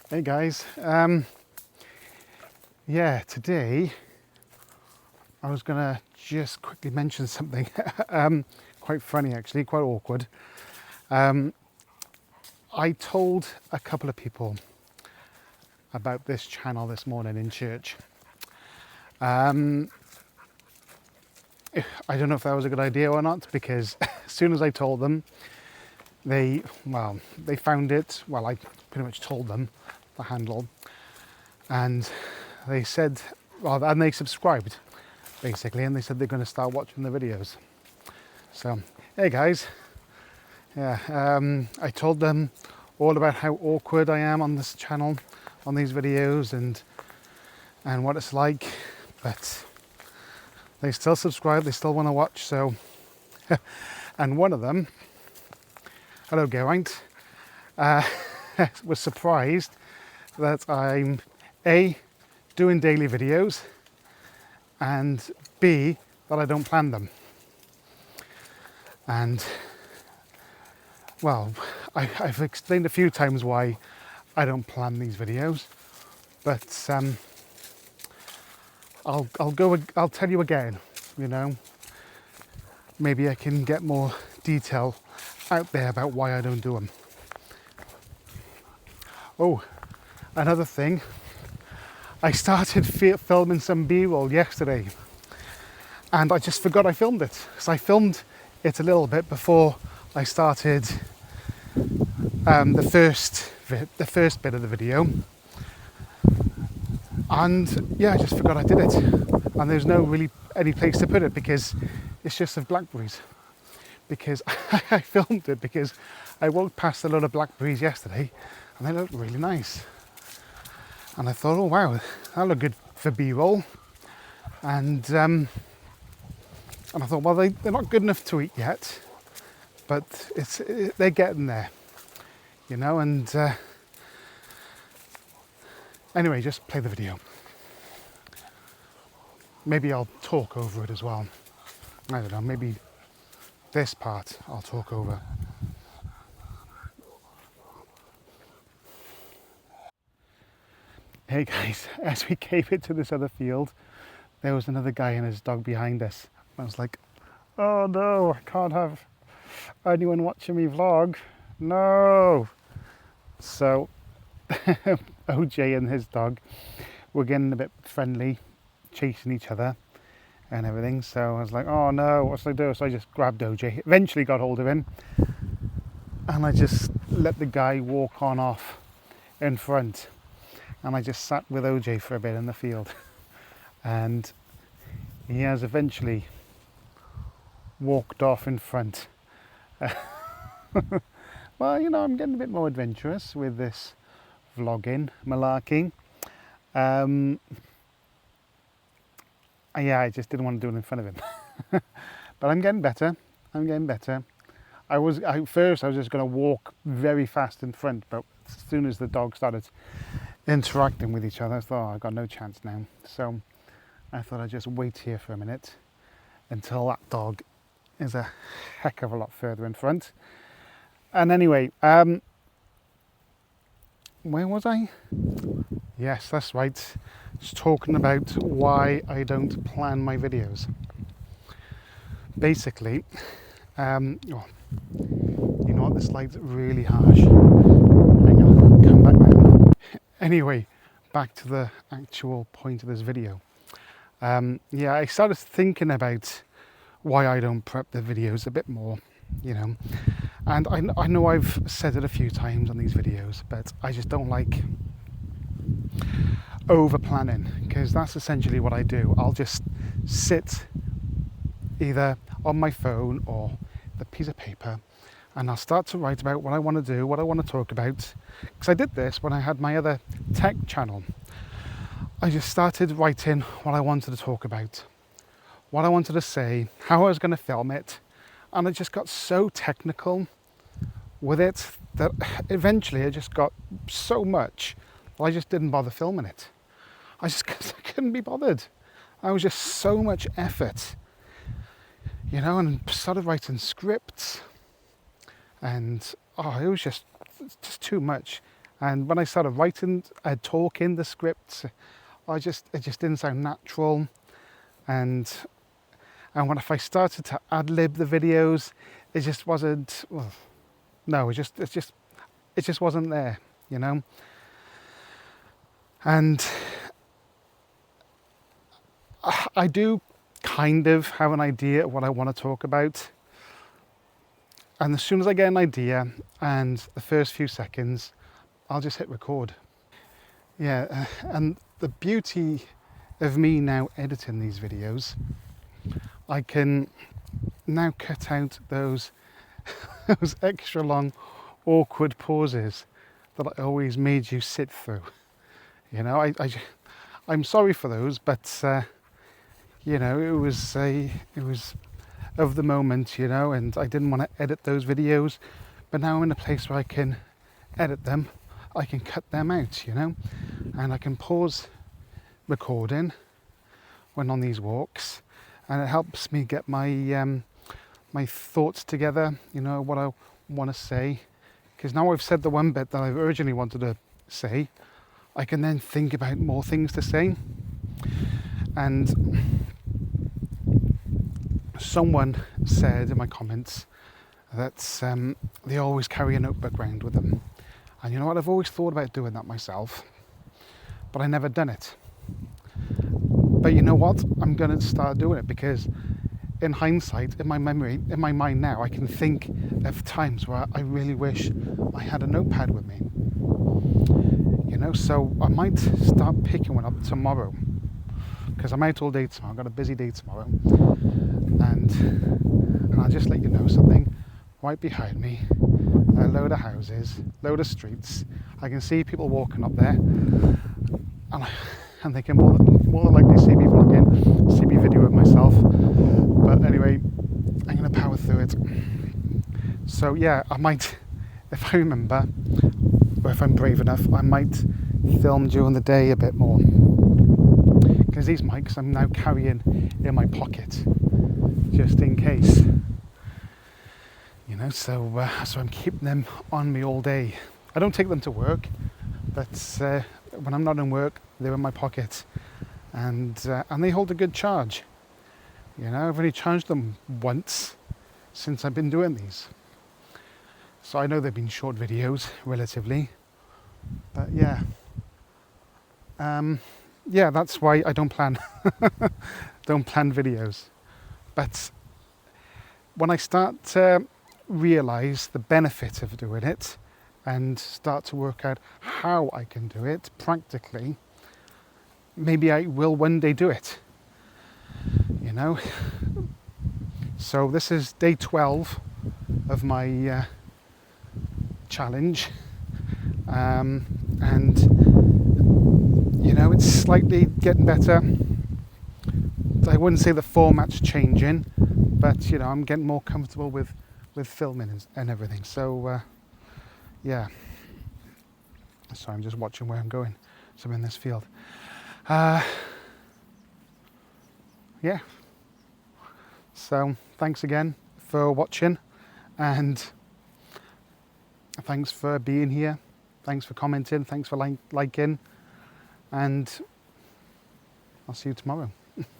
Hey guys, yeah, today I was gonna just quickly mention something quite funny actually, quite awkward. I told a couple of people about this channel this morning in church. I don't know if that was a good idea or not, because as soon as I told them, they found it. Well, I pretty much told them the handle, and they said, and they subscribed basically, and they said they're going to start watching the videos. So, hey guys, yeah, I told them all about how awkward I am on this channel, on these videos, and what it's like, but they still subscribe, they still want to watch. So, and one of them, hello Geraint, was surprised that I'm A, doing daily videos, and B, that I don't plan them. And well, I've explained a few times why I don't plan these videos, but I'll tell you again, you know, maybe I can get more detail out there about why I don't do them. Oh, another thing, I started filming some B-roll yesterday, and I just forgot I filmed it. So I filmed it a little bit before I started the first bit of the video, and yeah, I just forgot I did it. And there's no really any place to put it because it's just of blackberries. Because I filmed it because I walked past a lot of blackberries yesterday, and they looked really nice. And I thought, oh wow, that looked good for B-roll. And I thought, well, they're not good enough to eat yet, but they're getting there, you know. And anyway, just play the video. Maybe I'll talk over it as well. I don't know, maybe this part I'll talk over. Hey guys, as we came into this other field, there was another guy and his dog behind us. I was like, oh no, I can't have anyone watching me vlog. No. So OJ and his dog were getting a bit friendly, chasing each other and everything. So I was like, oh no, what should I do? So I just grabbed OJ, eventually got hold of him, and I just let the guy walk on off in front. And I just sat with OJ for a bit in the field. And he has eventually walked off in front. Well, you know, I'm getting a bit more adventurous with this vlogging, malarking. Yeah, I just didn't want to do it in front of him. But I'm getting better. At first I was just going to walk very fast in front, but as soon as the dog started interacting with each other, I thought, oh, I've got no chance now. So I thought I'd just wait here for a minute until that dog is a heck of a lot further in front. And anyway, where was I? Yes, that's right. Just talking about why I don't plan my videos. Basically, you know what, this light's really harsh. Hang on, come back now. Anyway, back to the actual point of this video. Yeah, I started thinking about why I don't prep the videos a bit more, you know. And I know I've said it a few times on these videos, but I just don't like over planning, because that's essentially what I do. I'll just sit either on my phone or the piece of paper, and I'll start to write about what I want to do, what I want to talk about. Because I did this when I had my other tech channel. I just started writing what I wanted to talk about, what I wanted to say, how I was going to film it, and I just got so technical with it that eventually I just got so much that I just didn't bother filming it. I couldn't be bothered. I was just so much effort, you know, and started writing scripts, and it was just too much. And when I started writing, talking the scripts, it just didn't sound natural. And when if I started to ad lib the videos, it just wasn't. Well, no, it just wasn't there, you know. And I do kind of have an idea of what I want to talk about. And as soon as I get an idea and the first few seconds, I'll just hit record. Yeah, and the beauty of me now editing these videos, I can now cut out those those extra long, awkward pauses that I always made you sit through. You know, I'm sorry for those, but you know, it was of the moment, you know, and I didn't want to edit those videos, but now I'm in a place where I can edit them, I can cut them out, you know, and I can pause recording when on these walks, and it helps me get my my thoughts together, you know, what I want to say, because now I've said the one bit that I originally wanted to say, I can then think about more things to say. And someone said in my comments that they always carry a notebook around with them. And you know what, I've always thought about doing that myself, but I never done it. But you know what, I'm going to start doing it, because in hindsight, in my memory, in my mind now, I can think of times where I really wish I had a notepad with me. You know, so I might start picking one up tomorrow, because I'm out all day tomorrow. I've got a busy day tomorrow, and I'll just let you know something. Right behind me, a load of houses, load of streets. I can see people walking up there, and they can more than likely see me vlogging, see me videoing myself. But anyway, I'm going to power through it. So yeah, I might, if I remember, or if I'm brave enough, I might film during the day a bit more. Because these mics I'm now carrying in my pocket, just in case. You know, so I'm keeping them on me all day. I don't take them to work, but when I'm not in work, they're in my pocket, and they hold a good charge. You know, I've only charged them once since I've been doing these. So I know they've been short videos, relatively. But yeah. Yeah, that's why I don't plan videos. But when I start to realise the benefit of doing it and start to work out how I can do it practically, maybe I will one day do it. You know, so this is day 12 of my challenge, and you know, it's slightly getting better. I wouldn't say the format's changing, but you know, I'm getting more comfortable with filming and everything. So yeah, so I'm just watching where I'm going. So I'm in this field. Yeah. So thanks again for watching, and thanks for being here. Thanks for commenting. Thanks for liking, and I'll see you tomorrow.